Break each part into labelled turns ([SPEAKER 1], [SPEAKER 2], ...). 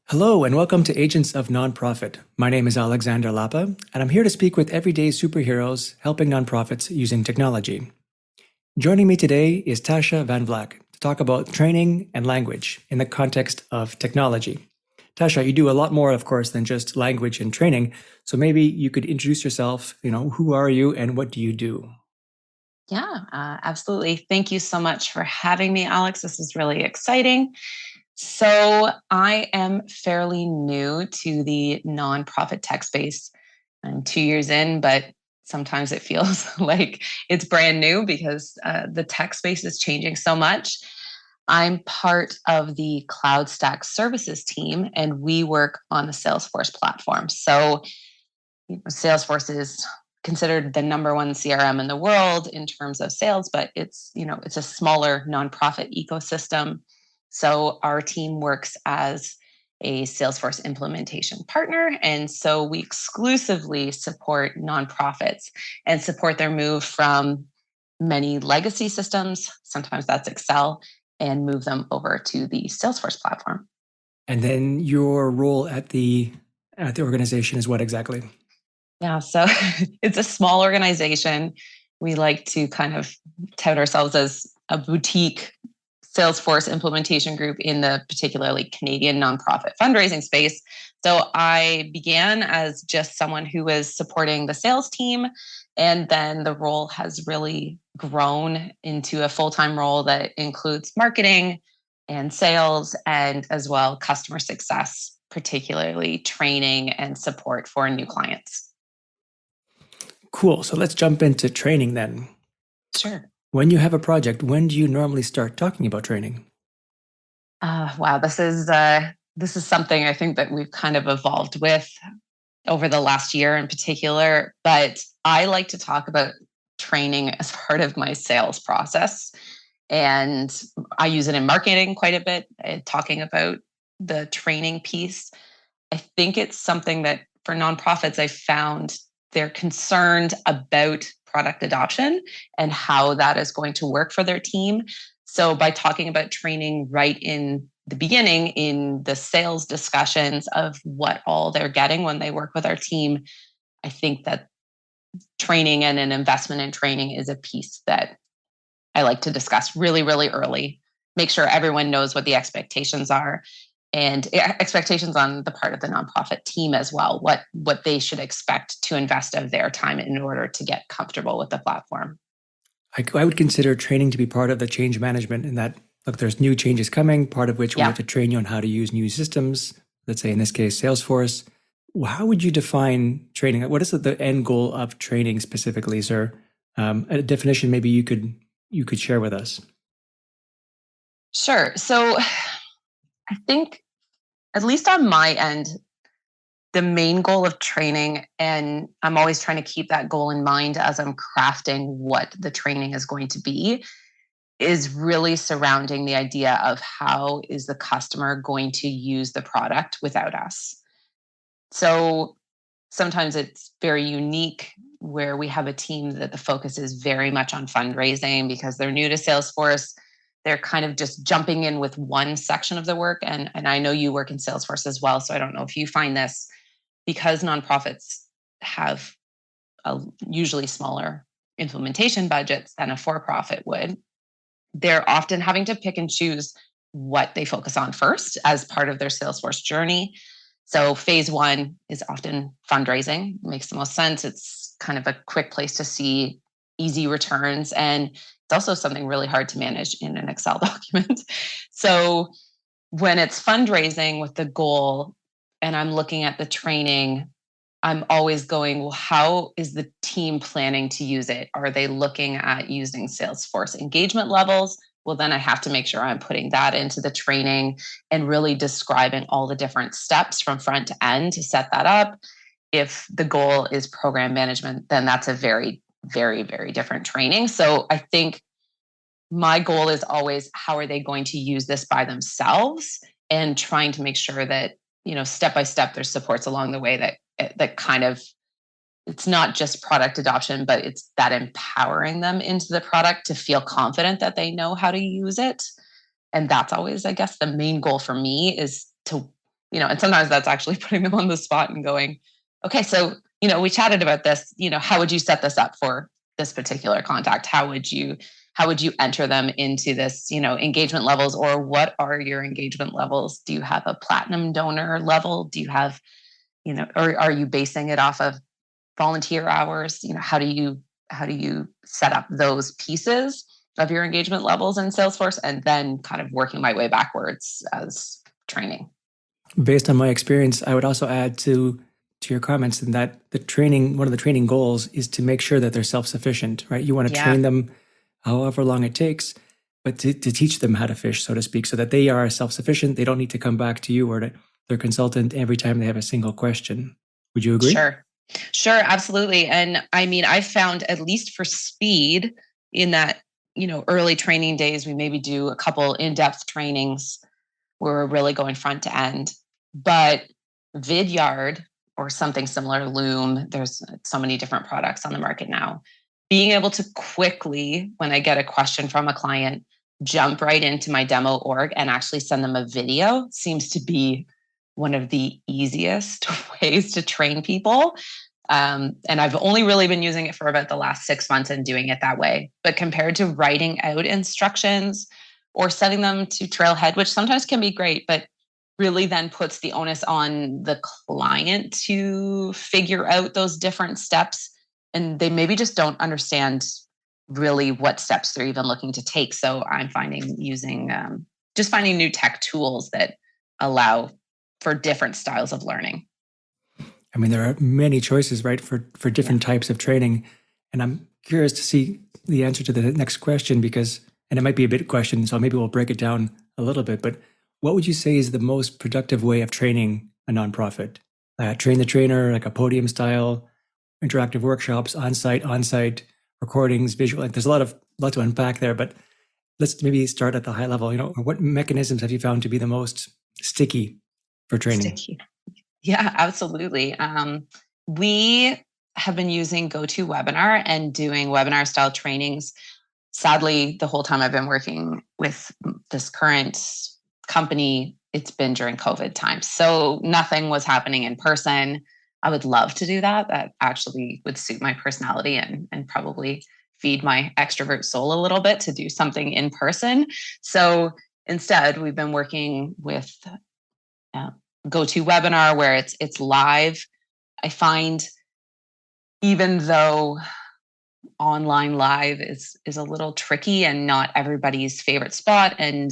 [SPEAKER 1] Hello, and welcome to Agents of Nonprofit. My name is Alexander Lapa, and I'm here to speak with everyday superheroes helping nonprofits using technology. Joining me today is Tasha Van Vlack to talk about training and language in the context of technology. Tasha, you do a lot more, of course, than just language and training. So maybe you could introduce yourself. Who are you and what do you do?
[SPEAKER 2] Yeah, absolutely. Thank you so much for having me, Alex. This is really exciting. So, I am fairly new to the nonprofit tech space. I'm 2 years in, but sometimes it feels like it's brand new because the tech space is changing so much. I'm part of the cloudStack services team, and we work on the Salesforce platform. So, Salesforce is considered the number one CRM in the world in terms of sales, but it's a smaller nonprofit ecosystem. So our team works as a Salesforce implementation partner. And so we exclusively support nonprofits and support their move from many legacy systems, sometimes that's Excel, and move them over to the Salesforce platform.
[SPEAKER 1] And then your role at the organization is what exactly?
[SPEAKER 2] Yeah, so it's a small organization. We like to kind of tout ourselves as a boutique Salesforce implementation group in the particularly Canadian nonprofit fundraising space. So I began as just someone who was supporting the sales team. And then the role has really grown into a full time role that includes marketing and sales and as well customer success, particularly training and support for new clients.
[SPEAKER 1] Cool. So let's jump into training then.
[SPEAKER 2] Sure.
[SPEAKER 1] When you have a project, when do you normally start talking about training?
[SPEAKER 2] Wow, this is something I think that we've kind of evolved with over the last year in particular. But I like to talk about training as part of my sales process, and I use it in marketing quite a bit. Talking about the training piece, I think it's something that for nonprofits, I found they're concerned about product adoption and how that is going to work for their team. So, by talking about training right in the beginning, in the sales discussions of what all they're getting when they work with our team, I think that training and an investment in training is a piece that I like to discuss really, really early. Make sure everyone knows what the expectations are and expectations on the part of the nonprofit team as well, what they should expect to invest of their time in order to get comfortable with the platform.
[SPEAKER 1] I would consider training to be part of the change management in that, look, there's new changes coming, part of which we have
[SPEAKER 2] Yeah.
[SPEAKER 1] to train you on how to use new systems. Let's say in this case, Salesforce. How would you define training? What is the end goal of training specifically, sir? A definition maybe you could share with us.
[SPEAKER 2] Sure. So I think, at least on my end, the main goal of training, and I'm always trying to keep that goal in mind as I'm crafting what the training is going to be, is really surrounding the idea of how is the customer going to use the product without us. So sometimes it's very unique where we have a team that the focus is very much on fundraising because they're new to Salesforce. They're kind of just jumping in with one section of the work. And I know you work in Salesforce as well. So I don't know if you find this because nonprofits have usually smaller implementation budgets than a for profit would. They're often having to pick and choose what they focus on first as part of their Salesforce journey. So phase one is often fundraising. Makes the most sense. It's kind of a quick place to see easy returns. And it's also something really hard to manage in an Excel document. So when it's fundraising with the goal, and I'm looking at the training, I'm always going, well, how is the team planning to use it? Are they looking at using Salesforce engagement levels? Well, then I have to make sure I'm putting that into the training and really describing all the different steps from front to end to set that up. If the goal is program management, then that's a very, very, very different training. So I think my goal is always how are they going to use this by themselves and trying to make sure that, step by step, there's supports along the way that kind of, it's not just product adoption, but it's that empowering them into the product to feel confident that they know how to use it. And that's always, I guess, the main goal for me is to and sometimes that's actually putting them on the spot and going, okay, so, we chatted about this, how would you set this up for this particular contact? How would you enter them into this, engagement levels, or what are your engagement levels? Do you have a platinum donor level? Do you have, or are you basing it off of volunteer hours? How do you set up those pieces of your engagement levels in Salesforce, and then kind of working my way backwards as training?
[SPEAKER 1] Based on my experience, I would also add to your comments in that one of the training goals is to make sure that they're self-sufficient, right? You want to train them however long it takes, but to teach them how to fish, so to speak, so that they are self-sufficient. They don't need to come back to you or to their consultant every time they have a single question. Would you agree?
[SPEAKER 2] Sure, absolutely. And I mean, I found, at least for speed, in that, early training days, we maybe do a couple in-depth trainings where we're really going front to end. But Vidyard or something similar, Loom, there's so many different products on the market now. Being able to quickly, when I get a question from a client, jump right into my demo org and actually send them a video seems to be one of the easiest ways to train people. And I've only really been using it for about the last 6 months and doing it that way. But compared to writing out instructions or sending them to Trailhead, which sometimes can be great, but really then puts the onus on the client to figure out those different steps. And they maybe just don't understand really what steps they're even looking to take. So I'm finding finding new tech tools that allow for different styles of learning.
[SPEAKER 1] I mean, there are many choices, right, for different types of training. And I'm curious to see the answer to the next question and it might be a big question, so maybe we'll break it down a little bit, but what would you say is the most productive way of training a nonprofit? Train the trainer, like a podium style, interactive workshops, on-site recordings, visual. Like there's a lot to unpack there, but let's maybe start at the high level. What mechanisms have you found to be the most sticky for training?
[SPEAKER 2] Yeah, absolutely. We have been using GoToWebinar and doing webinar style trainings. Sadly, the whole time I've been working with this current company, it's been during COVID time. So nothing was happening in person. I would love to do that. That actually would suit my personality and probably feed my extrovert soul a little bit to do something in person. So instead, we've been working with GoToWebinar, where it's live. I find, even though online live is a little tricky and not everybody's favorite spot, and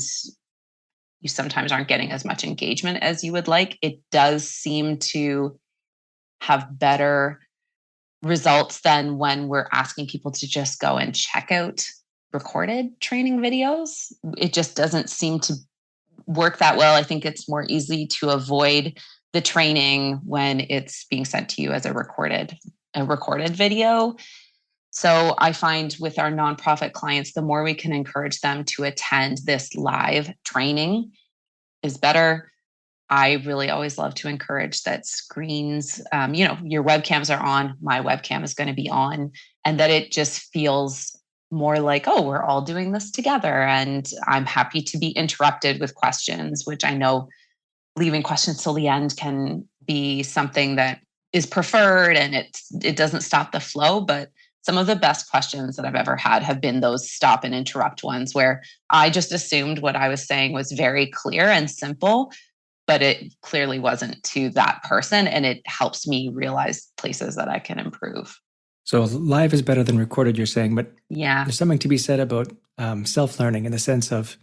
[SPEAKER 2] you sometimes aren't getting as much engagement as you would like, it does seem to have better results than when we're asking people to just go and check out recorded training videos. It just doesn't seem to work that well. I think it's more easy to avoid the training when it's being sent to you as a recorded video. So I find with our nonprofit clients, the more we can encourage them to attend this live training is better. I really always love to encourage that screens, your webcams are on, my webcam is going to be on, and that it just feels more like, oh, we're all doing this together. And I'm happy to be interrupted with questions, which I know leaving questions till the end can be something that is preferred and it doesn't stop the flow. But some of the best questions that I've ever had have been those stop and interrupt ones, where I just assumed what I was saying was very clear and simple, but it clearly wasn't to that person. And it helps me realize places that I can improve.
[SPEAKER 1] So live is better than recorded, you're saying, but
[SPEAKER 2] yeah,
[SPEAKER 1] there's something to be said about self-learning, in the sense of,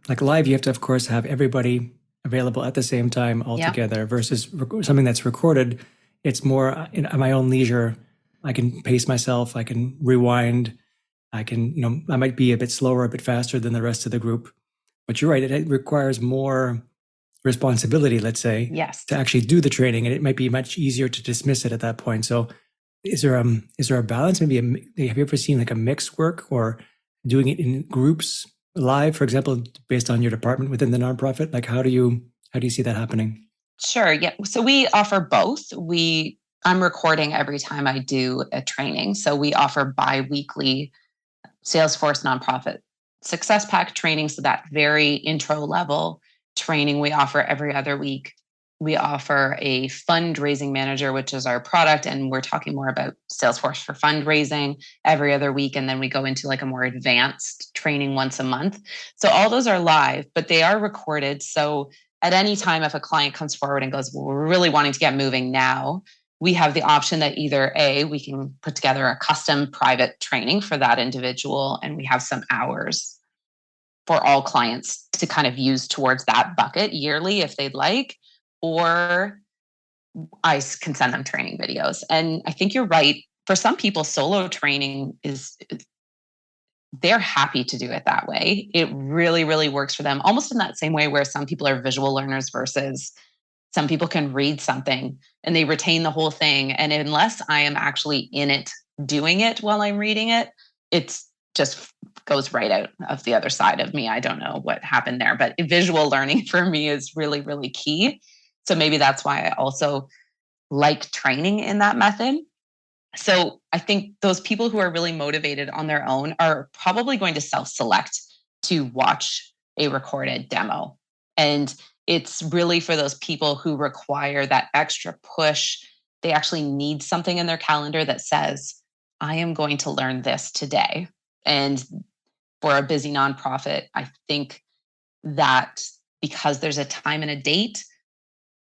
[SPEAKER 1] like, live, you have to, of course, have everybody available at the same time all together, versus something that's recorded. It's more at my own leisure. I can pace myself. I can rewind. I can, I might be a bit slower, a bit faster than the rest of the group. But you're right. It requires more responsibility, let's say, to actually do the training. And it might be much easier to dismiss it at that point. So is there a balance? Maybe have you ever seen like a mix work, or doing it in groups live, for example, based on your department within the nonprofit? Like, how do you see that happening?
[SPEAKER 2] Sure. Yeah. So we offer both. I'm recording every time I do a training. So we offer bi-weekly Salesforce nonprofit success pack training. So that very intro level training we offer every other week. we offer a fundraising manager, which is our product. And we're talking more about Salesforce for fundraising every other week. And then we go into like a more advanced training once a month. So all those are live, but they are recorded. So at any time, if a client comes forward and goes, well, we're really wanting to get moving now, we have the option that either A, we can put together a custom private training for that individual, and we have some hours for all clients to kind of use towards that bucket yearly if they'd like, or I can send them training videos. And I think you're right. For some people, solo training they're happy to do it that way. It really, really works for them, almost in that same way where some people are visual learners versus some people can read something and they retain the whole thing. And unless I am actually in it doing it while I'm reading it, it's just goes right out of the other side of me. I don't know what happened there, but visual learning for me is really, really key. So maybe that's why I also like training in that method. So I think those people who are really motivated on their own are probably going to self-select to watch a recorded demo. And it's really for those people who require that extra push. They actually need something in their calendar that says, I am going to learn this today. And for a busy nonprofit, I think that because there's a time and a date,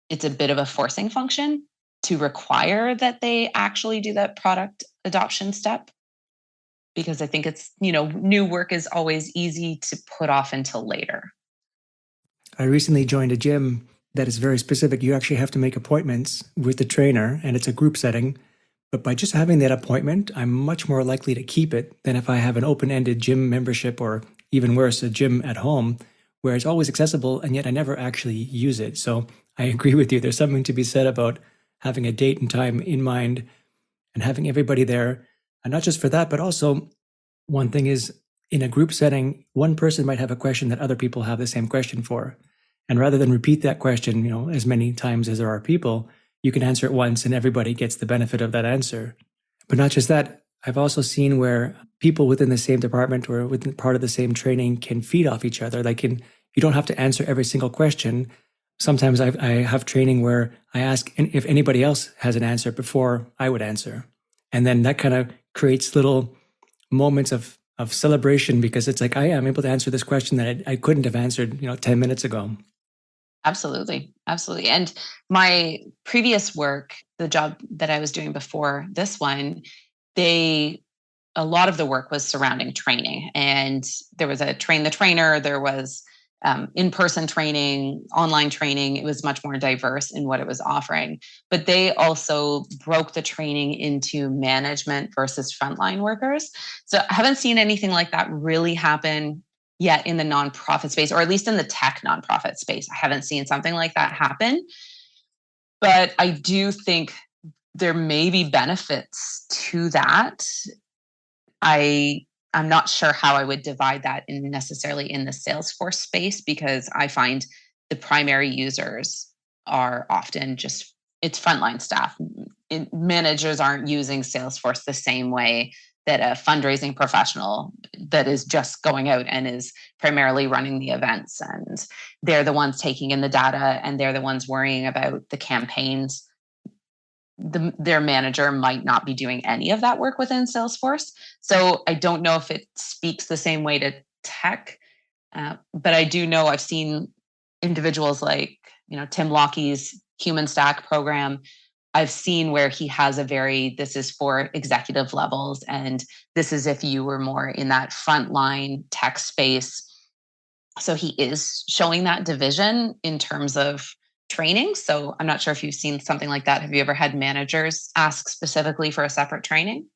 [SPEAKER 2] it's a bit of a forcing function to require that they actually do that product adoption step. Because I think it's, new work is always easy to put off until later.
[SPEAKER 1] I recently joined a gym that is very specific. You actually have to make appointments with the trainer, and it's a group setting. But by just having that appointment, I'm much more likely to keep it than if I have an open-ended gym membership, or even worse, a gym at home, where it's always accessible, and yet I never actually use it. So I agree with you. There's something to be said about having a date and time in mind and having everybody there. And not just for that, but also one thing is, in a group setting, one person might have a question that other people have the same question for. And rather than repeat that question, as many times as there are people, you can answer it once and everybody gets the benefit of that answer. But not just that, I've also seen where people within the same department or within part of the same training can feed off each other. You don't have to answer every single question. Sometimes I have training where I ask if anybody else has an answer before I would answer. And then that kind of creates little moments of celebration, because it's like, I'm able to answer this question that I couldn't have answered 10 minutes ago.
[SPEAKER 2] Absolutely. Absolutely. And my previous work, the job that I was doing before this one, a lot of the work was surrounding training. And there was a train the trainer, there was in-person training, online training. It was much more diverse in what it was offering. But they also broke the training into management versus frontline workers. So I haven't seen anything like that really happen yet in the nonprofit space, or at least in the tech nonprofit space. I haven't seen something like that happen. But I do think there may be benefits to that. I'm not sure how I would divide that necessarily in the Salesforce space, because I find the primary users are often it's frontline staff. Managers aren't using Salesforce the same way that a fundraising professional that is just going out and is primarily running the events. And they're the ones taking in the data, and they're the ones worrying about the campaigns. Their manager might not be doing any of that work within Salesforce. So I don't know if it speaks the same way to tech, but I do know I've seen individuals like, Tim Lockey's Human Stack program. I've seen where he has this is for executive levels, and this is if you were more in that frontline tech space. So he is showing that division in terms of training. So I'm not sure if you've seen something like that. Have you ever had managers ask specifically for a separate training?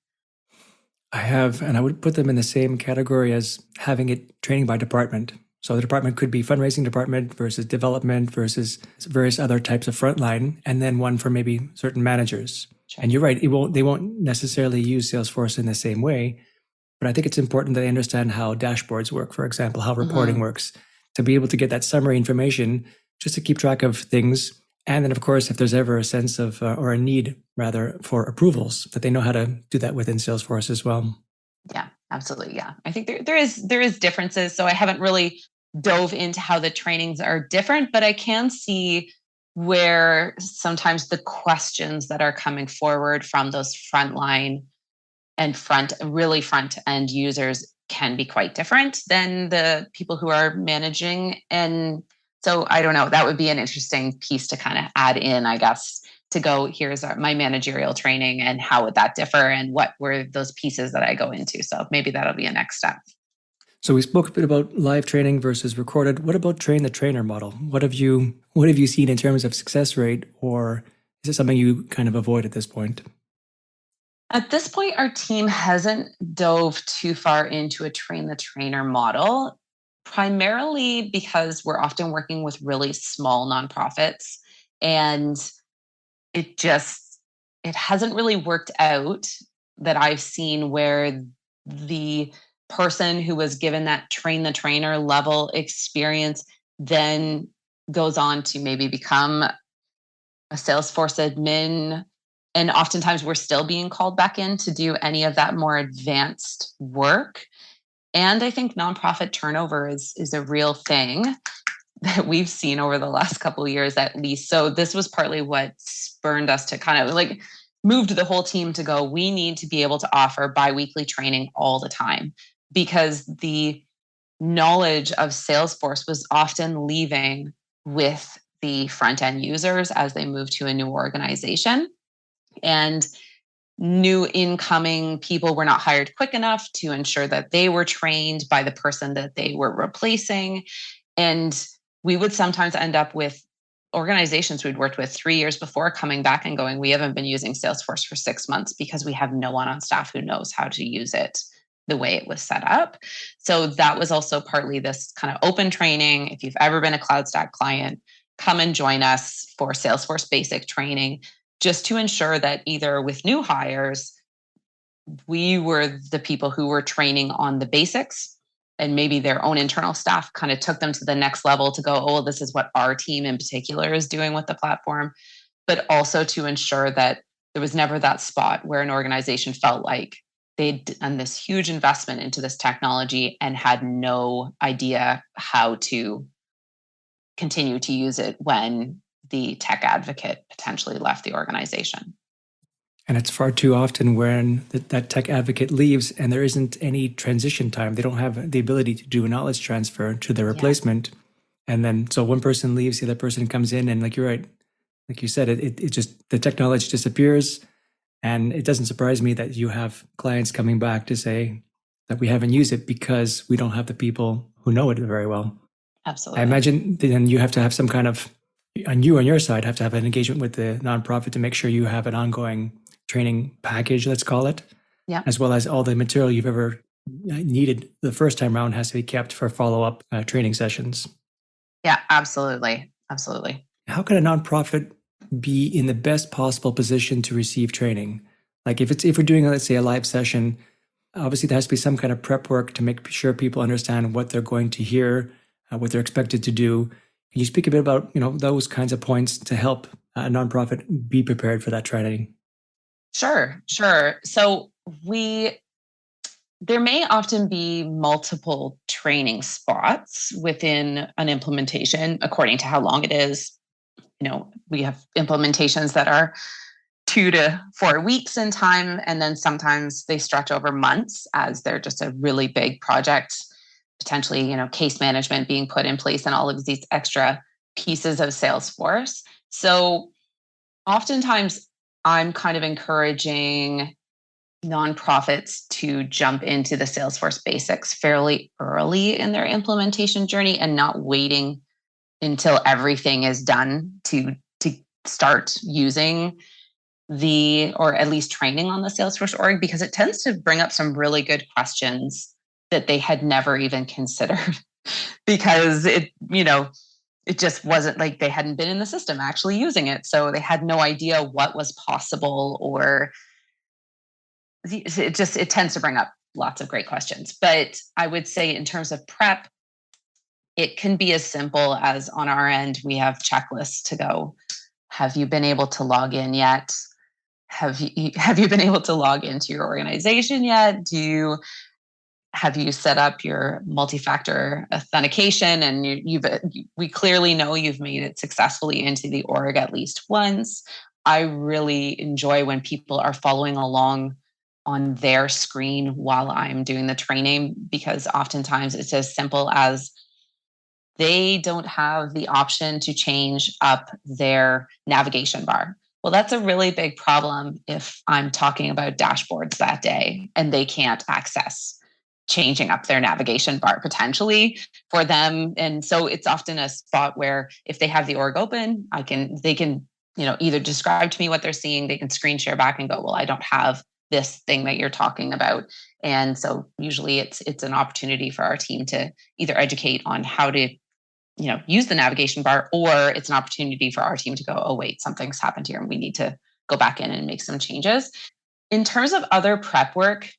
[SPEAKER 1] I have, and I would put them in the same category as having it training by department. So the department could be fundraising department versus development versus various other types of frontline, and then one for maybe certain managers. Sure. And you're right, they won't necessarily use Salesforce in the same way, but I think it's important that they understand how dashboards work, for example, how reporting works, to be able to get that summary information just to keep track of things. And then, of course, if there's ever a sense of, or a need rather, for approvals, that they know how to do that within Salesforce as well.
[SPEAKER 2] Yeah, absolutely. Yeah. I think there is differences. So I haven't really dove into how the trainings are different, but I can see where sometimes the questions that are coming forward from those frontline and front end users can be quite different than the people who are managing. And so I don't know, that would be an interesting piece to kind of add in, I guess, to go, here's my managerial training and how would that differ and what were those pieces that I go into. So maybe that'll be a next step.
[SPEAKER 1] So we spoke a bit about live training versus recorded. What about train the trainer model? What have you seen in terms of success rate, or is it something you kind of avoid at this point?
[SPEAKER 2] At this point, our team hasn't dove too far into a train the trainer model, primarily because we're often working with really small nonprofits, and it hasn't really worked out that I've seen where the person who was given that train the trainer level experience then goes on to maybe become a Salesforce admin. And oftentimes we're still being called back in to do any of that more advanced work. And I think nonprofit turnover is a real thing that we've seen over the last couple of years, at least. So this was partly what spurned us to kind of like moved the whole team to go, we need to be able to offer biweekly training all the time, because the knowledge of Salesforce was often leaving with the front end users as they moved to a new organization. And new incoming people were not hired quick enough to ensure that they were trained by the person that they were replacing. And we would sometimes end up with organizations we'd worked with 3 years before coming back and going, we haven't been using Salesforce for 6 months because we have no one on staff who knows how to use it the way it was set up. So that was also partly this kind of open training. If you've ever been a cloudStack client, come and join us for Salesforce basic training, just to ensure that either with new hires, we were the people who were training on the basics, and maybe their own internal staff kind of took them to the next level to go, oh, well, this is what our team in particular is doing with the platform. But also to ensure that there was never that spot where an organization felt like they'd done this huge investment into this technology and had no idea how to continue to use it when the tech advocate potentially left the organization.
[SPEAKER 1] And it's far too often when that tech advocate leaves and there isn't any transition time. They don't have the ability to do a knowledge transfer to their replacement. Yeah. And then, so one person leaves, the other person comes in, and like you're right, like you said, it just, the technology disappears. And it doesn't surprise me that you have clients coming back to say that we haven't used it because we don't have the people who know it very well.
[SPEAKER 2] Absolutely.
[SPEAKER 1] I imagine then you have to have some kind of, on your side, have to have an engagement with the nonprofit to make sure you have an ongoing training package, let's call it,
[SPEAKER 2] yeah,
[SPEAKER 1] as well as all the material you've ever needed the first time around has to be kept for follow-up training sessions.
[SPEAKER 2] Yeah, absolutely. Absolutely.
[SPEAKER 1] How can a nonprofit be in the best possible position to receive training? Like if we're doing, let's say, a live session, obviously there has to be some kind of prep work to make sure people understand what they're going to hear, what they're expected to do. Can you speak a bit about, those kinds of points to help a nonprofit be prepared for that training?
[SPEAKER 2] Sure. So there may often be multiple training spots within an implementation according to how long it is. We have implementations that are 2 to 4 weeks in time, and then sometimes they stretch over months as they're just a really big project, potentially, case management being put in place and all of these extra pieces of Salesforce. So oftentimes I'm kind of encouraging nonprofits to jump into the Salesforce basics fairly early in their implementation journey and not waiting until everything is done to start using or at least training on the Salesforce org, because it tends to bring up some really good questions that they had never even considered because it just wasn't like they hadn't been in the system actually using it. So they had no idea what was possible, or it tends to bring up lots of great questions. But I would say in terms of prep, it can be as simple as on our end, we have checklists to go. Have you been able to log in yet? Have you been able to log into your organization yet? have you set up your multi-factor authentication? And we clearly know you've made it successfully into the org at least once. I really enjoy when people are following along on their screen while I'm doing the training, because oftentimes it's as simple as they don't have the option to change up their navigation bar. Well, that's a really big problem if I'm talking about dashboards that day and they can't access changing up their navigation bar potentially for them. And so it's often a spot where if they have the org open, they can, either describe to me what they're seeing, they can screen share back and go, well, I don't have this thing that you're talking about. And so usually it's an opportunity for our team to either educate on how to use the navigation bar, or it's an opportunity for our team to go, oh, wait, something's happened here and we need to go back in and make some changes. In terms of other prep work,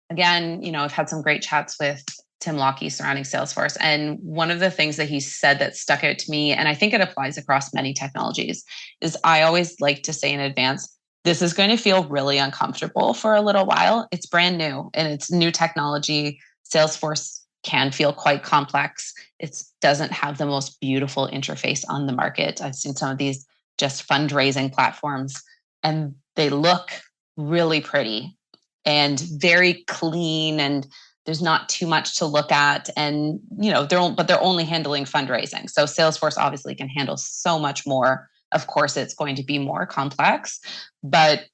[SPEAKER 2] again, I've had some great chats with Tim Lockey surrounding Salesforce. And one of the things that he said that stuck out to me, and I think it applies across many technologies, is I always like to say in advance, this is going to feel really uncomfortable for a little while. It's brand new and it's new technology. Salesforce can feel quite complex. It doesn't have the most beautiful interface on the market. I've seen some of these just fundraising platforms and they look really pretty and very clean, and there's not too much to look at. And, they're only handling fundraising. So Salesforce obviously can handle so much more. Of course, it's going to be more complex, but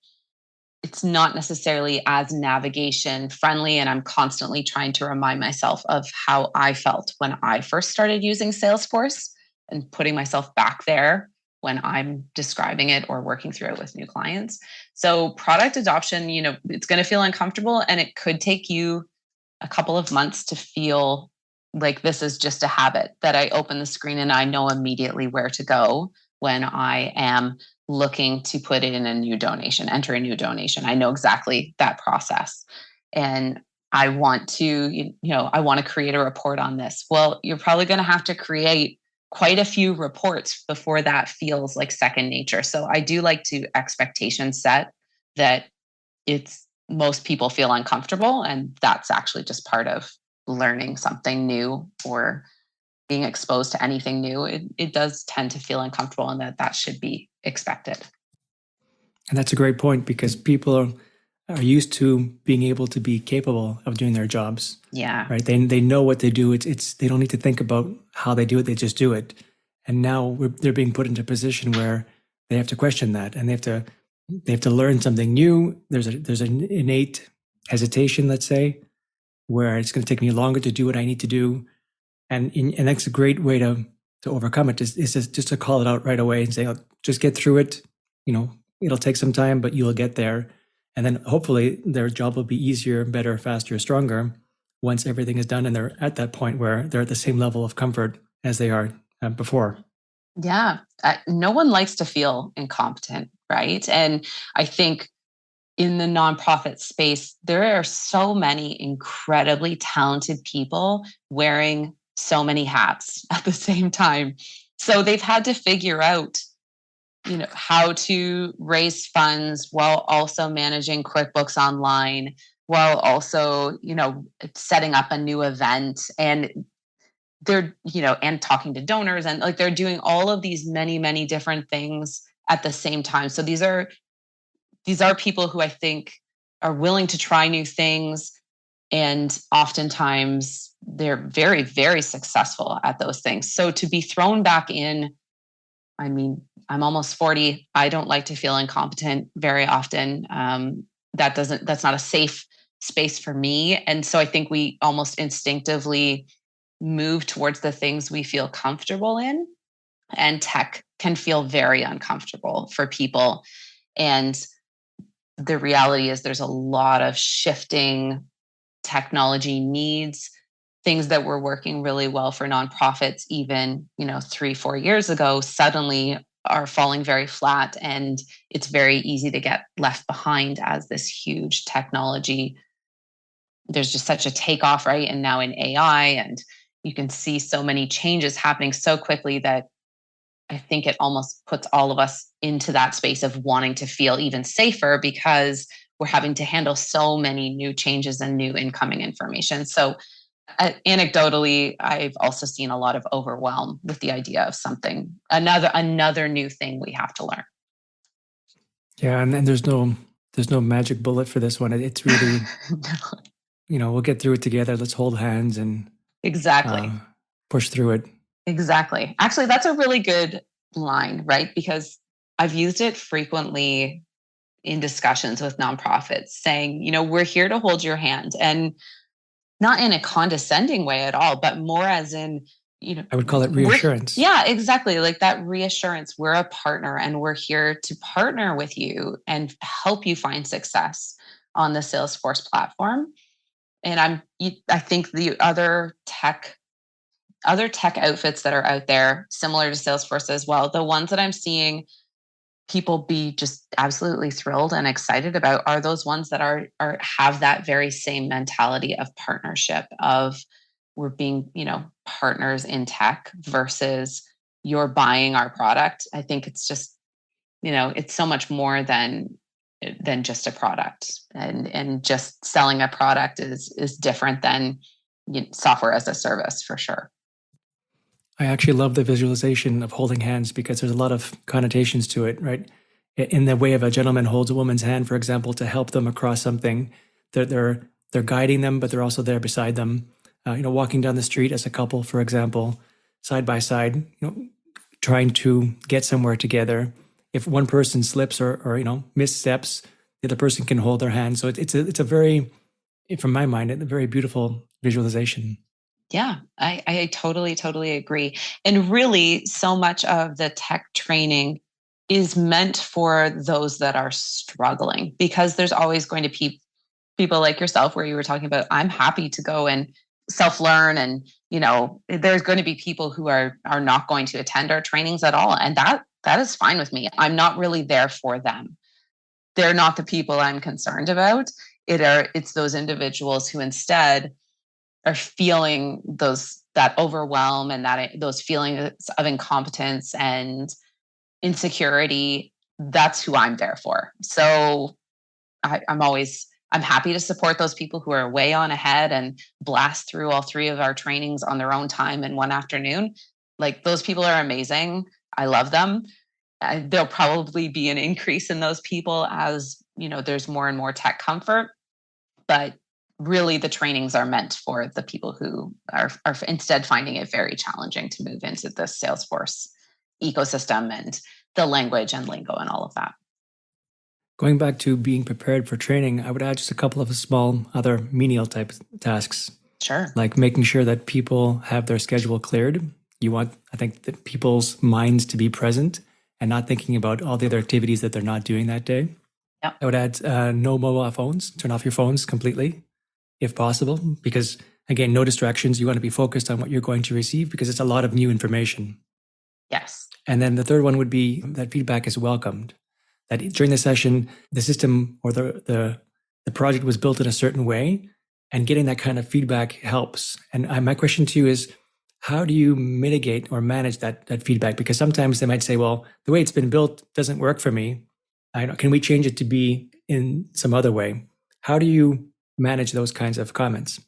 [SPEAKER 2] it's not necessarily as navigation friendly. And I'm constantly trying to remind myself of how I felt when I first started using Salesforce and putting myself back there when I'm describing it or working through it with new clients. So product adoption, it's going to feel uncomfortable, and it could take you a couple of months to feel like this is just a habit, that I open the screen and I know immediately where to go when I am looking to put in a new donation, enter a new donation. I know exactly that process. And I want to, I want to create a report on this. Well, you're probably going to have to create quite a few reports before that feels like second nature. So I do like to expectation set that most people feel uncomfortable, and that's actually just part of learning something new or being exposed to anything new. It does tend to feel uncomfortable, and that should be expected.
[SPEAKER 1] And that's a great point, because people are used to being able to be capable of doing their jobs.
[SPEAKER 2] Yeah.
[SPEAKER 1] Right. They know what they do. It's they don't need to think about how they do it. They just do it. And now they're being put into a position where they have to question that, and they have to learn something new. There's an innate hesitation, let's say, where it's going to take me longer to do what I need to do. And that's a great way to overcome it, is just to call it out right away and say, oh, just get through it. It'll take some time, but you'll get there. And then hopefully their job will be easier, better, faster, stronger once everything is done and they're at that point where they're at the same level of comfort as they are before.
[SPEAKER 2] Yeah. No one likes to feel incompetent, right? And I think in the nonprofit space, there are so many incredibly talented people wearing so many hats at the same time. So they've had to figure out, how to raise funds while also managing QuickBooks Online, while also, setting up a new event, and they're, and talking to donors, and like they're doing all of these many, many different things at the same time. So these are people who I think are willing to try new things, and oftentimes they're very, very successful at those things. So to be thrown back in, I mean, I'm almost 40. I don't like to feel incompetent very often. That's not a safe space for me. And so I think we almost instinctively move towards the things we feel comfortable in, and tech can feel very uncomfortable for people. And the reality is there's a lot of shifting technology needs, things that were working really well for nonprofits even 3-4 years ago suddenly are falling very flat, and it's very easy to get left behind as this huge technology. There's just such a takeoff, right? And now in AI, and you can see so many changes happening so quickly that I think it almost puts all of us into that space of wanting to feel even safer, because we're having to handle so many new changes and new incoming information. So anecdotally, I've also seen a lot of overwhelm with the idea of something, another new thing we have to learn.
[SPEAKER 1] Yeah, and there's no magic bullet for this one. It's really, we'll get through it together. Let's hold hands and
[SPEAKER 2] Exactly.
[SPEAKER 1] push through it.
[SPEAKER 2] Exactly. Actually, that's a really good line, right? Because I've used it frequently in discussions with nonprofits saying, we're here to hold your hand, and not in a condescending way at all, but more as in,
[SPEAKER 1] I would call it reassurance.
[SPEAKER 2] Yeah, exactly. Like that reassurance. We're a partner and we're here to partner with you and help you find success on the Salesforce platform. And I think the other tech outfits that are out there, similar to Salesforce as well, the ones that I'm seeing people be just absolutely thrilled and excited about are those ones that are have that very same mentality of partnership, of we're being, partners in tech versus you're buying our product. I think it's just, it's so much more than just a product, and just selling a product is different than software as a service, for sure.
[SPEAKER 1] I actually love the visualization of holding hands because there's a lot of connotations to it, right? In the way of a gentleman holds a woman's hand, for example, to help them across something. They're guiding them, but they're also there beside them. Walking down the street as a couple, for example, side by side, trying to get somewhere together. If one person slips or missteps, the other person can hold their hand. So it's a very, from my mind, a very beautiful visualization.
[SPEAKER 2] Yeah, I totally agree. And really, so much of the tech training is meant for those that are struggling, because there's always going to be people like yourself, where you were talking about, I'm happy to go and self-learn, and there's going to be people who are not going to attend our trainings at all, and that is fine with me. I'm not really there for them. They're not the people I'm concerned about. It's those individuals who instead are feeling that overwhelm and those feelings of incompetence and insecurity. That's who I'm there for. So I'm happy to support those people who are way on ahead and blast through all 3 of our trainings on their own time in one afternoon. Like, those people are amazing. I love them. There'll probably be an increase in those people as there's more and more tech comfort, but really the trainings are meant for the people who are instead finding it very challenging to move into the Salesforce ecosystem and the language and lingo and all of that.
[SPEAKER 1] Going back to being prepared for training, I would add just a couple of small other menial type tasks.
[SPEAKER 2] Sure.
[SPEAKER 1] Like making sure that people have their schedule cleared. You want, I think, that people's minds to be present and not thinking about all the other activities that they're not doing that day.
[SPEAKER 2] Yep.
[SPEAKER 1] I would add no mobile phones. Turn off your phones completely, if possible, because again, no distractions. You want to be focused on what you're going to receive because it's a lot of new information.
[SPEAKER 2] Yes.
[SPEAKER 1] And then the third one would be that feedback is welcomed. That during the session, the system or the project was built in a certain way, and getting that kind of feedback helps. And my question to you is, how do you mitigate or manage that feedback? Because sometimes they might say, well, the way it's been built doesn't work for me. Can we change it to be in some other way? How do you manage those kinds of comments?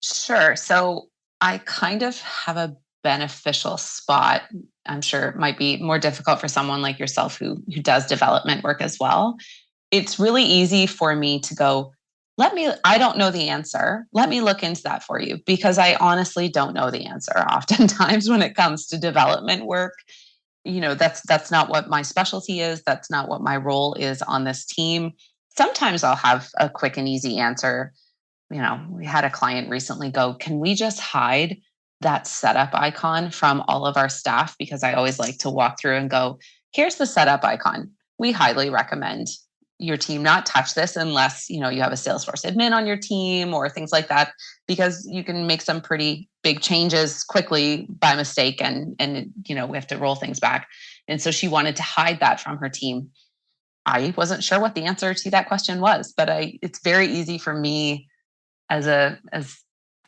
[SPEAKER 2] Sure. So I kind of have a beneficial spot. I'm sure it might be more difficult for someone like yourself who does development work as well. It's really easy for me to go, I don't know the answer. Let me look into that for you, because I honestly don't know the answer oftentimes when it comes to development work. That's not what my specialty is. That's not what my role is on this team. Sometimes I'll have a quick and easy answer. We had a client recently go, can we just hide that setup icon from all of our staff? Because I always like to walk through and go, here's the setup icon. We highly recommend your team not touch this unless, you have a Salesforce admin on your team or things like that, because you can make some pretty big changes quickly by mistake, and we have to roll things back. And so she wanted to hide that from her team. I wasn't sure what the answer to that question was, but it's very easy for me as a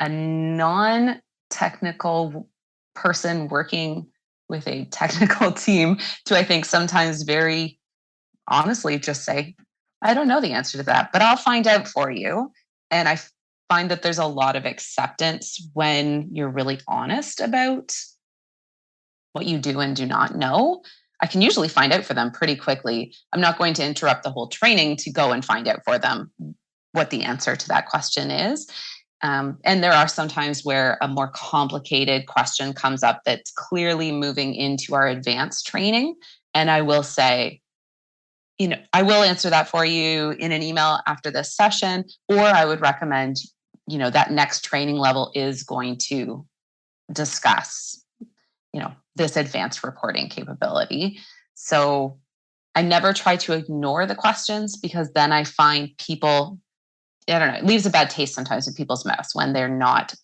[SPEAKER 2] non-technical person working with a technical team to, I think, sometimes very honestly just say, I don't know the answer to that, but I'll find out for you. And I find that there's a lot of acceptance when you're really honest about what you do and do not know. I can usually find out for them pretty quickly. I'm not going to interrupt the whole training to go and find out for them what the answer to that question is. And there are some times where a more complicated question comes up that's clearly moving into our advanced training. And I will say, I will answer that for you in an email after this session, or I would recommend, that next training level is going to discuss, this advanced reporting capability. So I never try to ignore the questions, because then I find people, I don't know, it leaves a bad taste sometimes in people's mouths when they're not,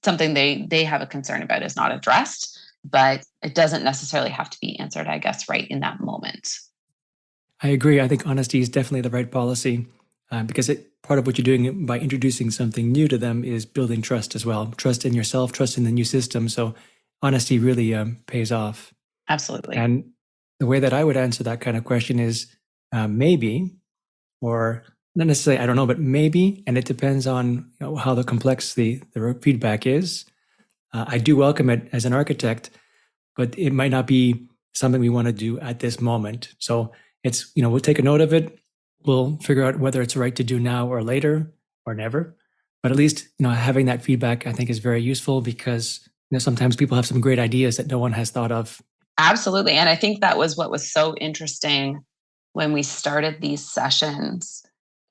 [SPEAKER 2] something they have a concern about is not addressed, but it doesn't necessarily have to be answered, I guess, right in that moment.
[SPEAKER 1] I agree. I think honesty is definitely the right policy, because part of what you're doing by introducing something new to them is building trust as well. Trust in yourself, trust in the new system. So honesty really pays off.
[SPEAKER 2] Absolutely.
[SPEAKER 1] And the way that I would answer that kind of question is maybe, or not necessarily, I don't know, but maybe, and it depends on how the complex the feedback is. I do welcome it as an architect, but it might not be something we want to do at this moment. So it's, we'll take a note of it. We'll figure out whether it's right to do now or later or never. But at least, having that feedback, I think, is very useful, because sometimes people have some great ideas that no one has thought of.
[SPEAKER 2] Absolutely. And I think that was what was so interesting when we started these sessions.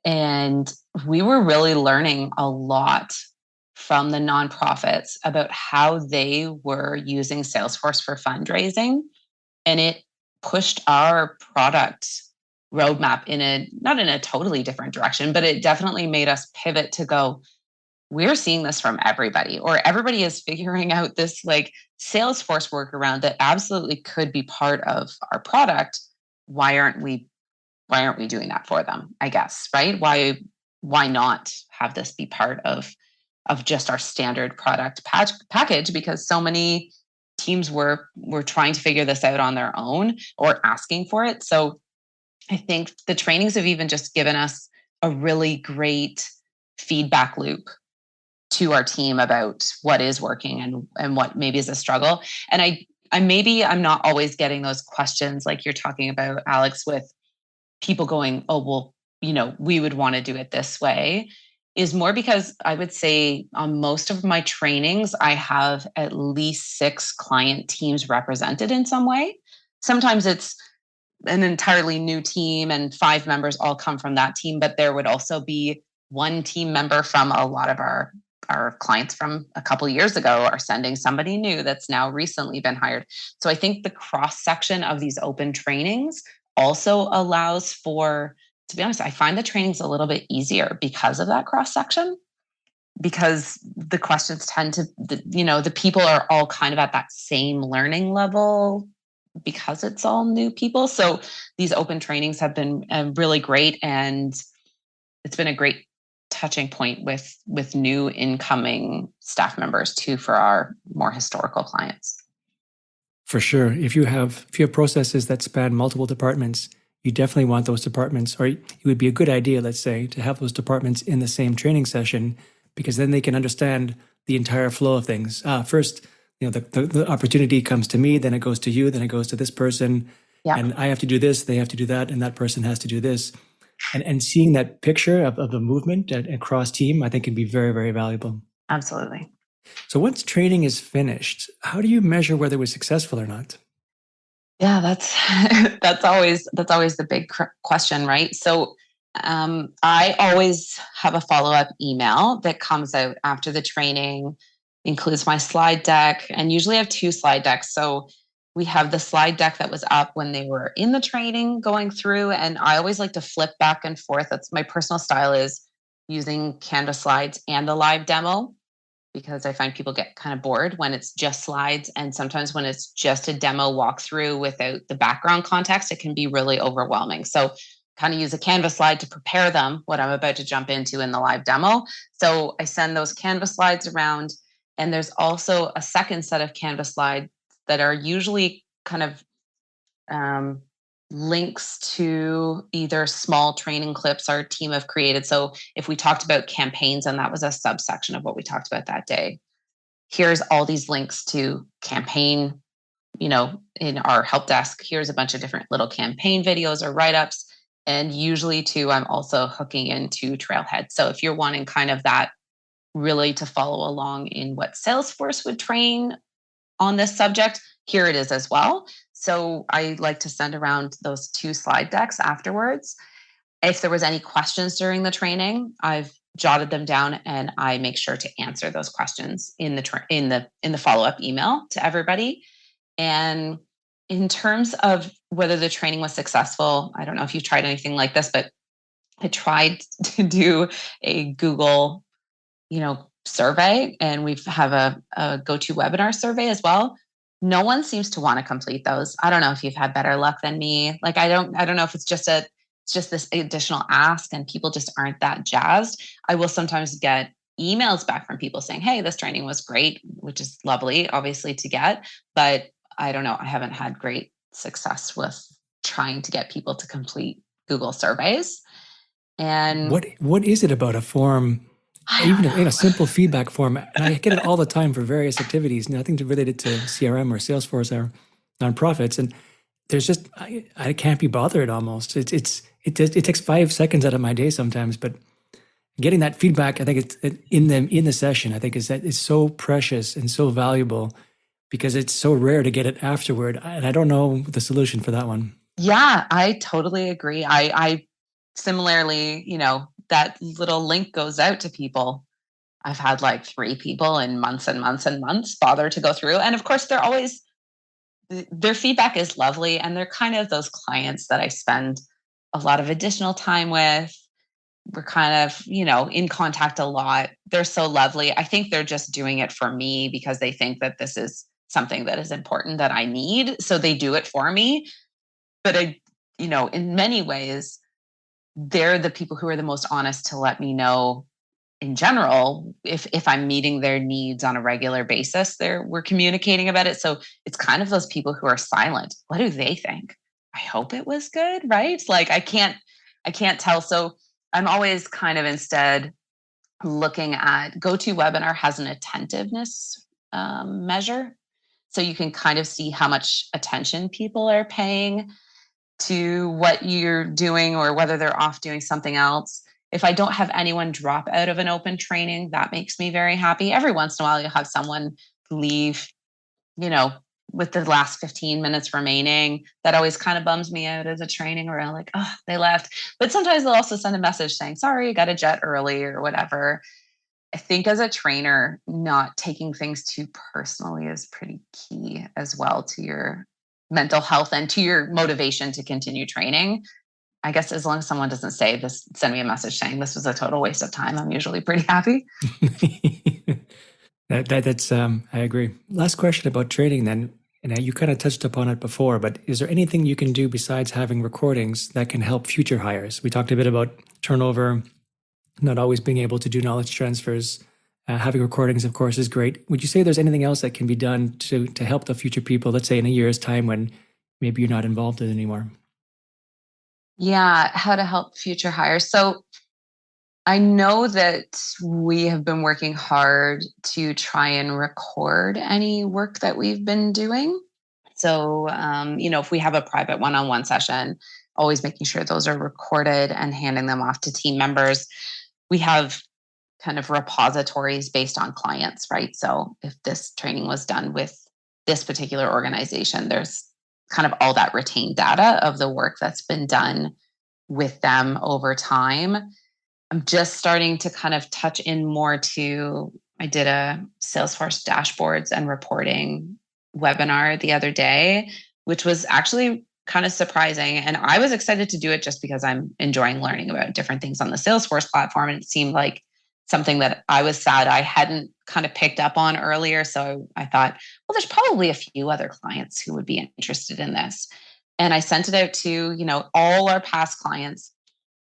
[SPEAKER 2] And we were really learning a lot from the nonprofits about how they were using Salesforce for fundraising. And it pushed our product roadmap not in a totally different direction, but it definitely made us pivot to go, we're seeing this from everybody, or everybody is figuring out this like Salesforce workaround that absolutely could be part of our product. Why aren't we doing that for them? I guess, right? Why not have this be part of just our standard product package? Because so many teams were trying to figure this out on their own or asking for it. So I think the trainings have even just given us a really great feedback loop to our team about what is working and what maybe is a struggle. And I'm not always getting those questions like you're talking about, Alex, with people going, oh, well, we would want to do it this way, is more because I would say on most of my trainings, I have at least 6 client teams represented in some way. Sometimes it's an entirely new team and 5 members all come from that team, but there would also be one team member from a lot of our clients from a couple of years ago are sending somebody new that's now recently been hired. So I think the cross section of these open trainings also allows for, to be honest, I find the trainings a little bit easier because of that cross section, because the questions tend to, the people are all kind of at that same learning level because it's all new people. So these open trainings have been really great, and it's been a great touching point with new incoming staff members too for our more historical clients.
[SPEAKER 1] For sure. If you have processes that span multiple departments, you definitely want those departments, or it would be a good idea, let's say, to have those departments in the same training session, because then they can understand the entire flow of things. First, the opportunity comes to me, then it goes to you, then it goes to this person, and I have to do this, they have to do that, and that person has to do this. And seeing that picture of the movement across team, I think can be very, very valuable.
[SPEAKER 2] Absolutely.
[SPEAKER 1] So once training is finished, how do you measure whether it was successful or not?
[SPEAKER 2] Yeah, that's always the big question, right? So I always have a follow-up email that comes out after the training, includes my slide deck, and usually I have 2 slide decks. So we have the slide deck that was up when they were in the training going through, and I always like to flip back and forth. That's my personal style, is using Canvas slides and the live demo, because I find people get kind of bored when it's just slides. And sometimes when it's just a demo walkthrough without the background context, it can be really overwhelming. So kind of use a Canvas slide to prepare them what I'm about to jump into in the live demo. So I send those Canvas slides around. And there's also a second set of Canvas slides that are usually kind of links to either small training clips our team have created. So if we talked about campaigns and that was a subsection of what we talked about that day, here's all these links to campaign, in our help desk. Here's a bunch of different little campaign videos or write-ups. And usually too, I'm also hooking into Trailhead. So if you're wanting kind of that really to follow along in what Salesforce would train on this subject, here it is as well. So I like to send around those 2 slide decks afterwards. If there was any questions during the training, I've jotted them down and I make sure to answer those questions in the follow-up email to everybody. And in terms of whether the training was successful, I don't know if you've tried anything like this, but I tried to do a Google, survey, and we have a GoToWebinar survey as well. No one seems to want to complete those. I don't know if you've had better luck than me. Like I don't know if it's just this additional ask and people just aren't that jazzed. I will sometimes get emails back from people saying, "Hey, this training was great," which is lovely, obviously, to get. But I don't know. I haven't had great success with trying to get people to complete Google surveys. And
[SPEAKER 1] what is it about a form, even in a simple feedback form? And I get it all the time for various activities, nothing related to CRM or Salesforce or nonprofits. And there's just I can't be bothered almost. It takes 5 seconds out of my day sometimes, but getting that feedback, I think it's in the session, I think is so precious and so valuable because it's so rare to get it afterward. And I don't know the solution for that one.
[SPEAKER 2] Yeah, I totally agree. I similarly, that little link goes out to people. I've had like 3 people in months and months and months bother to go through. And of course, their feedback is lovely. And they're kind of those clients that I spend a lot of additional time with. We're kind of, in contact a lot. They're so lovely. I think they're just doing it for me because they think that this is something that is important that I need. So they do it for me. But in many ways, they're the people who are the most honest to let me know in general if I'm meeting their needs on a regular basis. We're communicating about it. So it's kind of those people who are silent. What do they think? I hope it was good, right? Like I can't tell. So I'm always kind of instead looking at GoToWebinar has an attentiveness measure. So you can kind of see how much attention people are paying to what you're doing or whether they're off doing something else. If I don't have anyone drop out of an open training, that makes me very happy. Every once in a while, you'll have someone leave, with the last 15 minutes remaining. That always kind of bums me out as a training where I'm like, oh, they left. But sometimes they'll also send a message saying, sorry, got a jet early or whatever. I think as a trainer, not taking things too personally is pretty key as well to your mental health and to your motivation to continue training. I guess as long as someone doesn't send me a message saying this was a total waste of time, I'm usually pretty happy.
[SPEAKER 1] That's I agree. Last question about training then, and you kind of touched upon it before, but is there anything you can do besides having recordings that can help future hires? We talked a bit about turnover, not always being able to do knowledge transfers. Having recordings, of course, is great. Would you say there's anything else that can be done to help the future people, let's say in a year's time when maybe you're not involved in it anymore?
[SPEAKER 2] Yeah, how to help future hires. So I know that we have been working hard to try and record any work that we've been doing. So, if we have a private one-on-one session, always making sure those are recorded and handing them off to team members. We have kind of repositories based on clients, right? So if this training was done with this particular organization, there's kind of all that retained data of the work that's been done with them over time. I'm just starting to kind of touch in more to, I did a Salesforce dashboards and reporting webinar the other day, which was actually kind of surprising. And I was excited to do it just because I'm enjoying learning about different things on the Salesforce platform. And it seemed like something that I was sad I hadn't kind of picked up on earlier. So I thought, well, there's probably a few other clients who would be interested in this. And I sent it out to, all our past clients.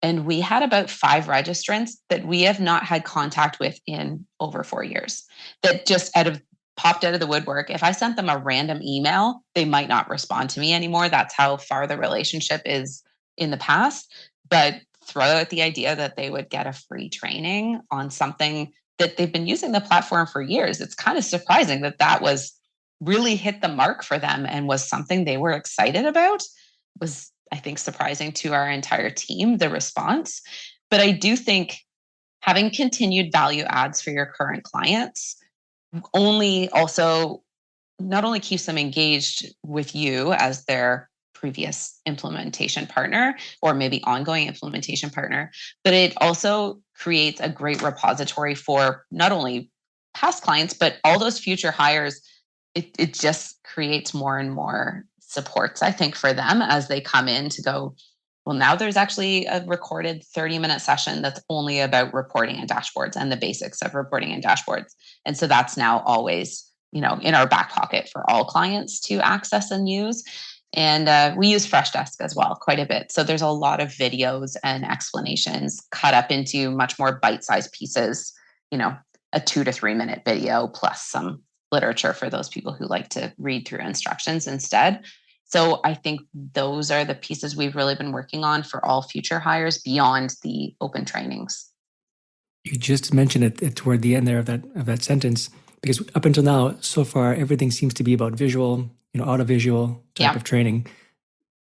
[SPEAKER 2] And we had about 5 registrants that we have not had contact with in over 4 years. That just out of popped out of the woodwork. If I sent them a random email, they might not respond to me anymore. That's how far the relationship is in the past. But throw out the idea that they would get a free training on something that they've been using the platform for years. It's kind of surprising that that was really hit the mark for them and was something they were excited about. Was, I think, surprising to our entire team, the response. But I do think having continued value adds for your current clients only also not only keeps them engaged with you as their previous implementation partner or maybe ongoing implementation partner, but it also creates a great repository for not only past clients, but all those future hires. It just creates more and more supports, I think, for them as they come in to go, well, now there's actually a recorded 30-minute session that's only about reporting and dashboards and the basics of reporting and dashboards. And so that's now always, in our back pocket for all clients to access and use. And we use Freshdesk as well quite a bit. So there's a lot of videos and explanations cut up into much more bite-sized pieces, a 2 to 3 minute video plus some literature for those people who like to read through instructions instead. So I think those are the pieces we've really been working on for all future hires beyond the open trainings.
[SPEAKER 1] You just mentioned it toward the end there of that sentence, because up until now, so far, everything seems to be about visual, audio-visual type of training.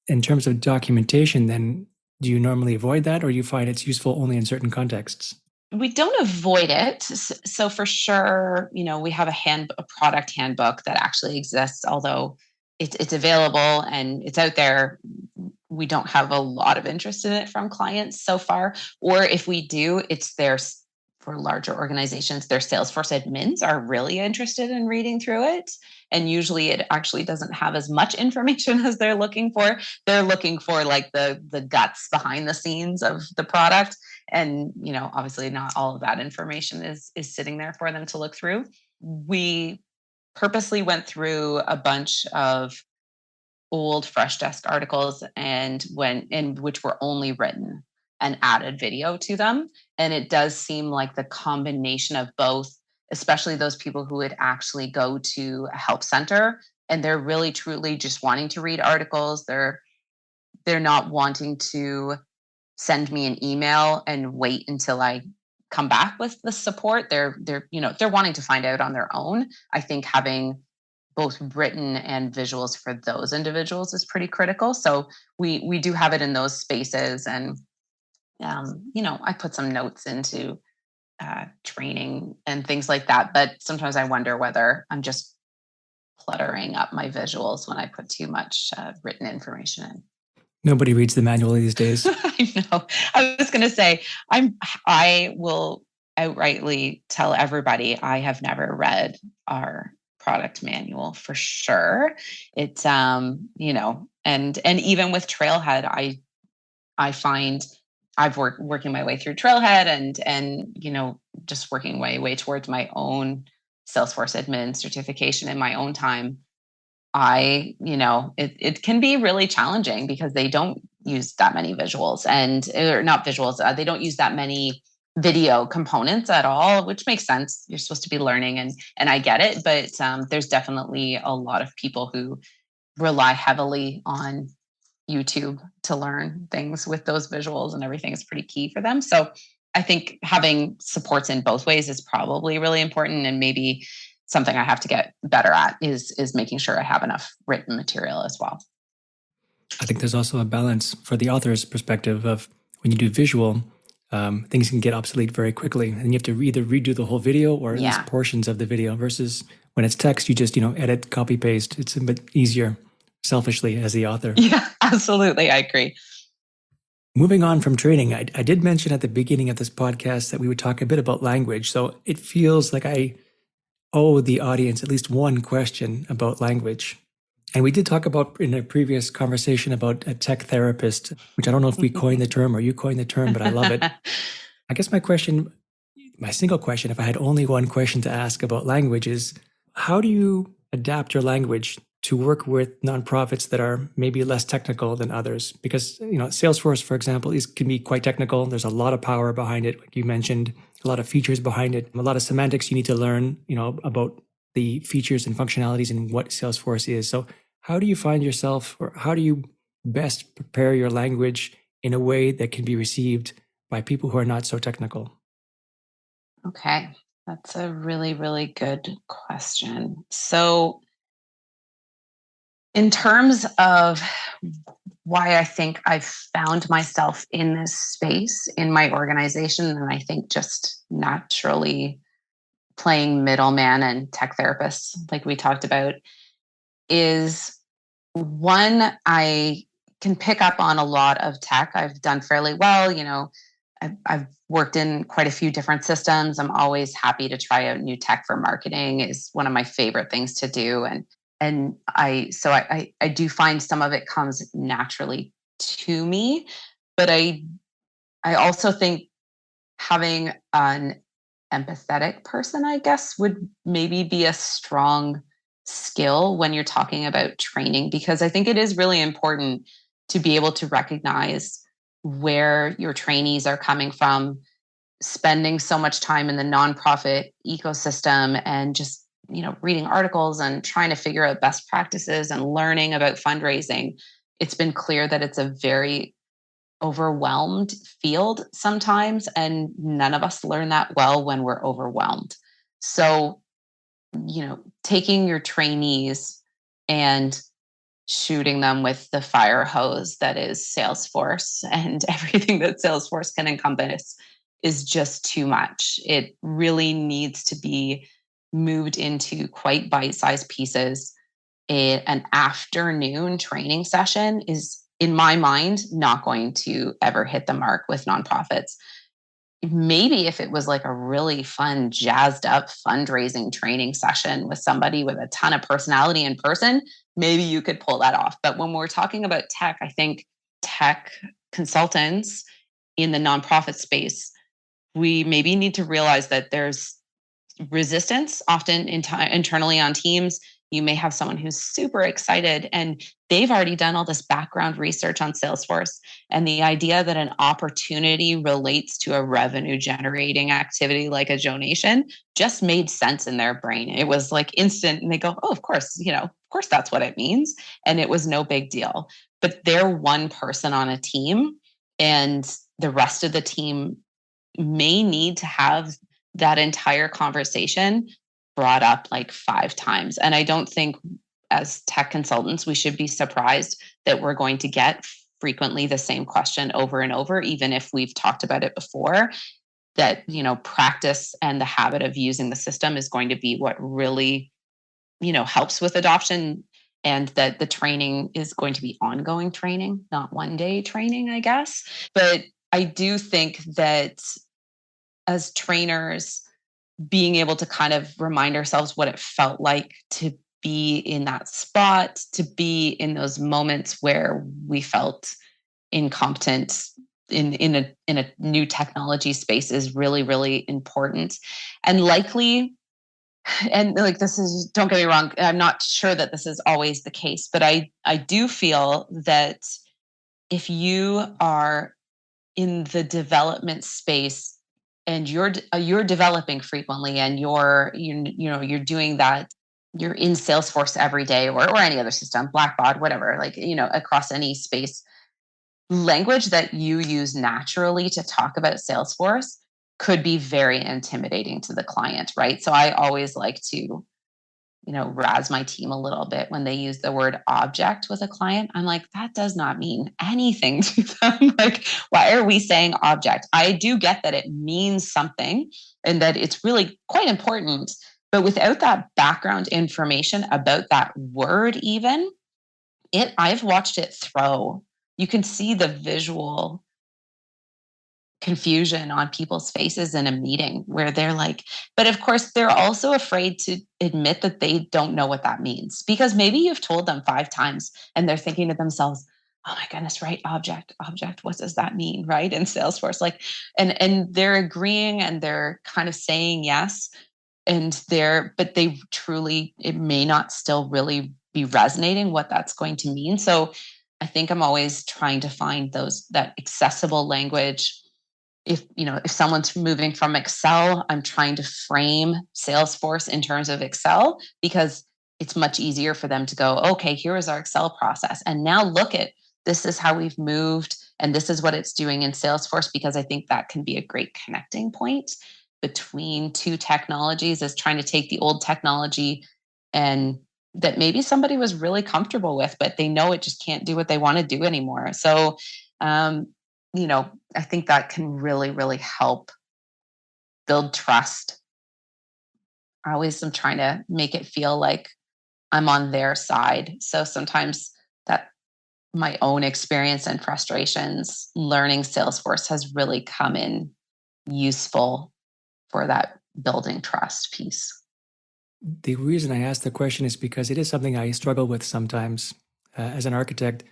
[SPEAKER 1] In terms of documentation, then, do you normally avoid that, or do you find it's useful only in certain contexts?
[SPEAKER 2] We don't avoid it. So for sure, we have a product handbook that actually exists, although it's available and it's out there. We don't have a lot of interest in it from clients so far. Or if we do, it's there for larger organizations. Their Salesforce admins are really interested in reading through it. And usually it actually doesn't have as much information as they're looking for. They're looking for like the guts behind the scenes of the product. And, obviously not all of that information is sitting there for them to look through. We purposely went through a bunch of old Freshdesk articles and which were only written and added video to them. And it does seem like the combination of both, especially those people who would actually go to a help center and they're really truly just wanting to read articles. They're not wanting to send me an email and wait until I come back with the support. They're wanting to find out on their own. I think having both written and visuals for those individuals is pretty critical. So we do have it in those spaces. And, I put some notes into training and things like that. But sometimes I wonder whether I'm just cluttering up my visuals when I put too much written information in.
[SPEAKER 1] Nobody reads the manual these days.
[SPEAKER 2] I know. I was going to say, I will outrightly tell everybody I have never read our product manual for sure. It's, and even with Trailhead, I find I've working my way through Trailhead and just working my way towards my own Salesforce admin certification in my own time. It can be really challenging because they don't use that many visuals or not visuals. They don't use that many video components at all, which makes sense. You're supposed to be learning and I get it, but there's definitely a lot of people who rely heavily on YouTube to learn things with those visuals, and everything is pretty key for them. So I think having supports in both ways is probably really important, and maybe something I have to get better at is making sure I have enough written material as well.
[SPEAKER 1] I think there's also a balance for the author's perspective of when you do visual, things can get obsolete very quickly, and you have to either redo the whole video or at least portions of the video, versus when it's text, you just, edit, copy, paste. It's a bit easier, selfishly, as the author.
[SPEAKER 2] Yeah, absolutely. I agree.
[SPEAKER 1] Moving on from training, I did mention at the beginning of this podcast that we would talk a bit about language. So it feels like I owe the audience at least one question about language. And we did talk about in a previous conversation about a tech therapist, which I don't know if we coined the term or you coined the term, but I love it. I guess my single question, if I had only one question to ask about language, is how do you adapt your language to work with nonprofits that are maybe less technical than others? Because, Salesforce, for example, can be quite technical. There's a lot of power behind it, like you mentioned, a lot of features behind it, a lot of semantics you need to learn, about the features and functionalities and what Salesforce is. So how do you find yourself, or how do you best prepare your language in a way that can be received by people who are not so technical?
[SPEAKER 2] Okay. That's a really, really good question. So, in terms of why I think I've found myself in this space in my organization, and I think just naturally playing middleman and tech therapists, like we talked about, is one, I can pick up on a lot of tech. I've done fairly well. I've worked in quite a few different systems. I'm always happy to try out new tech for marketing. Is one of my favorite things to do. And I do find some of it comes naturally to me, but I also think having an empathetic person, I guess, would maybe be a strong skill when you're talking about training, because I think it is really important to be able to recognize where your trainees are coming from, spending so much time in the nonprofit ecosystem and just reading articles and trying to figure out best practices and learning about fundraising. It's been clear that it's a very overwhelmed field sometimes, and none of us learn that well when we're overwhelmed. So, taking your trainees and shooting them with the fire hose that is Salesforce and everything that Salesforce can encompass is just too much. It really needs to be moved into quite bite-sized pieces. An afternoon training session is, in my mind, not going to ever hit the mark with nonprofits. Maybe if it was like a really fun, jazzed up fundraising training session with somebody with a ton of personality in person, maybe you could pull that off. But when we're talking about tech, I think tech consultants in the nonprofit space, we maybe need to realize that there's resistance often internally on teams. You may have someone who's super excited and they've already done all this background research on Salesforce. And the idea that an opportunity relates to a revenue generating activity like a donation just made sense in their brain. It was like instant. And they go, oh, of course, of course that's what it means. And it was no big deal. But they're one person on a team, and the rest of the team may need to have that entire conversation brought up like 5 times. And I don't think as tech consultants, we should be surprised that we're going to get frequently the same question over and over, even if we've talked about it before. That, practice and the habit of using the system is going to be what really, helps with adoption. And that the training is going to be ongoing training, not one day training, I guess. But I do think that as trainers, being able to kind of remind ourselves what it felt like to be in that spot, to be in those moments where we felt incompetent in a new technology space is really, really important. And likely, and like, this is, don't get me wrong, I'm not sure that this is always the case, but I do feel that if you are in the development space and you're developing frequently, and you're doing that, you're in Salesforce every day, or any other system, Blackbaud, whatever, like, across any space, language that you use naturally to talk about Salesforce could be very intimidating to the client, right? So I always like to razz my team a little bit when they use the word object with a client. I'm like, that does not mean anything to them. Like, why are we saying object? I do get that it means something and that it's really quite important. But without that background information about that word, even, I've watched it throw. You can see the visual confusion on people's faces in a meeting where they're like, but of course they're also afraid to admit that they don't know what that means, because maybe you've told them 5 times and they're thinking to themselves, oh my goodness, right? Object, what does that mean? Right? In Salesforce, like, and they're agreeing and they're kind of saying yes. But they truly, it may not still really be resonating what that's going to mean. So I think I'm always trying to find that accessible language if someone's moving from Excel, I'm trying to frame Salesforce in terms of Excel, because it's much easier for them to go, okay, here is our Excel process. And now look at, this is how we've moved and this is what it's doing in Salesforce, because I think that can be a great connecting point between two technologies, is trying to take the old technology and that maybe somebody was really comfortable with, but they know it just can't do what they want to do anymore. So, I think that can really, really help build trust. I always am trying to make it feel like I'm on their side. So sometimes that my own experience and frustrations learning Salesforce has really come in useful for that building trust piece.
[SPEAKER 1] The reason I asked the question is because it is something I struggle with sometimes. As an architect,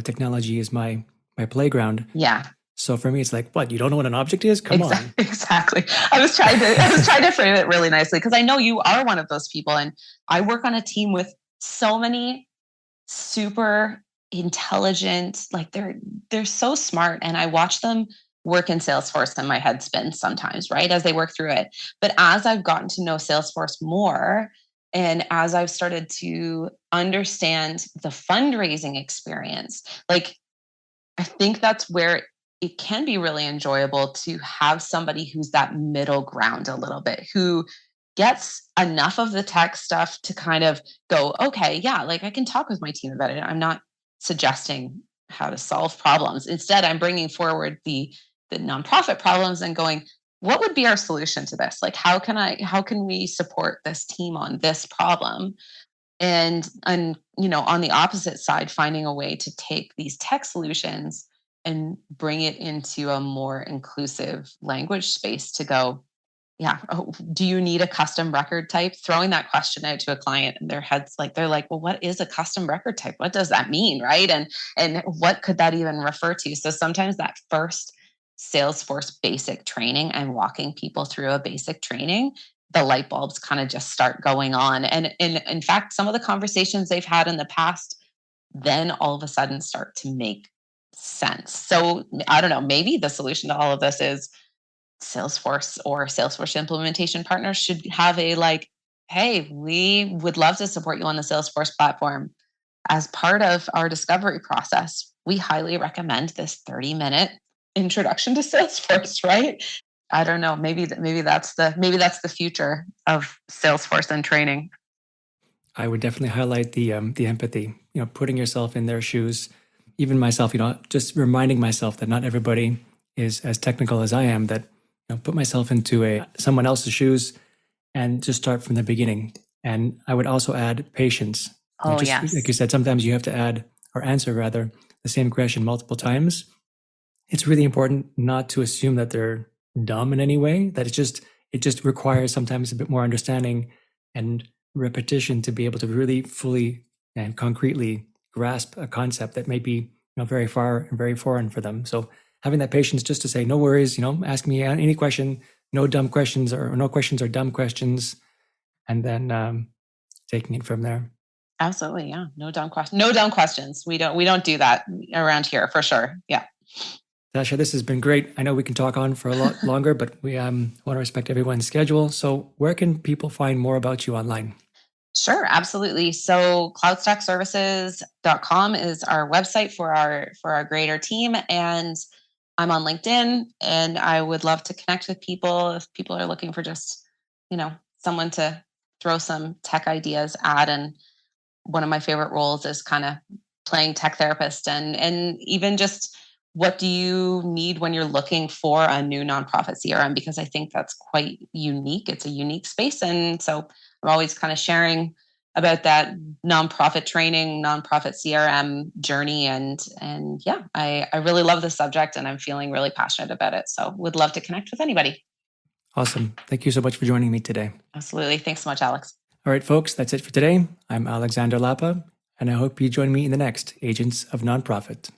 [SPEAKER 1] technology is my playground.
[SPEAKER 2] Yeah.
[SPEAKER 1] So for me, it's like, what? You don't know what an object is? Come on.
[SPEAKER 2] Exactly. I was trying to frame it really nicely, because I know you are one of those people, and I work on a team with so many super intelligent, like they're so smart, and I watch them work in Salesforce and my head spins sometimes, right, as they work through it. But as I've gotten to know Salesforce more, and as I've started to understand the fundraising experience, like I think that's where it can be really enjoyable to have somebody who's that middle ground a little bit, who gets enough of the tech stuff to kind of go, okay, yeah, like I can talk with my team about it. I'm not suggesting how to solve problems. Instead, I'm bringing forward the nonprofit problems and going, what would be our solution to this? Like, how can we support this team on this problem? And on the opposite side, finding a way to take these tech solutions and bring it into a more inclusive language space to go, yeah, oh, do you need a custom record type? Throwing that question out to a client, and they're like, well, what is a custom record type? What does that mean? Right. And what could that even refer to? So sometimes that first Salesforce basic training and walking people through a basic training, the light bulbs kind of just start going on. And in fact, some of the conversations they've had in the past then all of a sudden start to make sense. So I don't know, maybe the solution to all of this is Salesforce or Salesforce implementation partners should have a like, hey, we would love to support you on the Salesforce platform. As part of our discovery process, we highly recommend this 30-minute introduction to Salesforce, right? I don't know. Maybe that's the future of Salesforce and training.
[SPEAKER 1] I would definitely highlight the empathy. Putting yourself in their shoes. Even myself, just reminding myself that not everybody is as technical as I am. That put myself into someone else's shoes and just start from the beginning. And I would also add patience.
[SPEAKER 2] Oh,
[SPEAKER 1] just,
[SPEAKER 2] yes.
[SPEAKER 1] Like you said, sometimes you have to add or answer rather the same question multiple times. It's really important not to assume that they're dumb in any way. That it just requires sometimes a bit more understanding and repetition to be able to really fully and concretely grasp a concept that may be very far and very foreign for them. So having that patience just to say, no worries, ask me any question, no dumb questions or no questions or dumb questions, and then taking it from there.
[SPEAKER 2] Absolutely, yeah. No dumb questions. No dumb questions. We don't do that around here for sure. Yeah.
[SPEAKER 1] Tasha, this has been great. I know we can talk on for a lot longer, but we want to respect everyone's schedule. So where can people find more about you online?
[SPEAKER 2] Sure, absolutely. So cloudstackservices.com is our website for our greater team. And I'm on LinkedIn, and I would love to connect with people if people are looking for just, someone to throw some tech ideas at. And one of my favorite roles is kind of playing tech therapist, and even just what do you need when you're looking for a new nonprofit CRM? Because I think that's quite unique. It's a unique space. And so I'm always kind of sharing about that nonprofit training, nonprofit CRM journey. And yeah, I really love the subject, and I'm feeling really passionate about it. So would love to connect with anybody.
[SPEAKER 1] Awesome. Thank you so much for joining me today.
[SPEAKER 2] Absolutely. Thanks so much, Alex.
[SPEAKER 1] All right, folks, that's it for today. I'm Alexander Lapa, and I hope you join me in the next Agents of Nonprofit.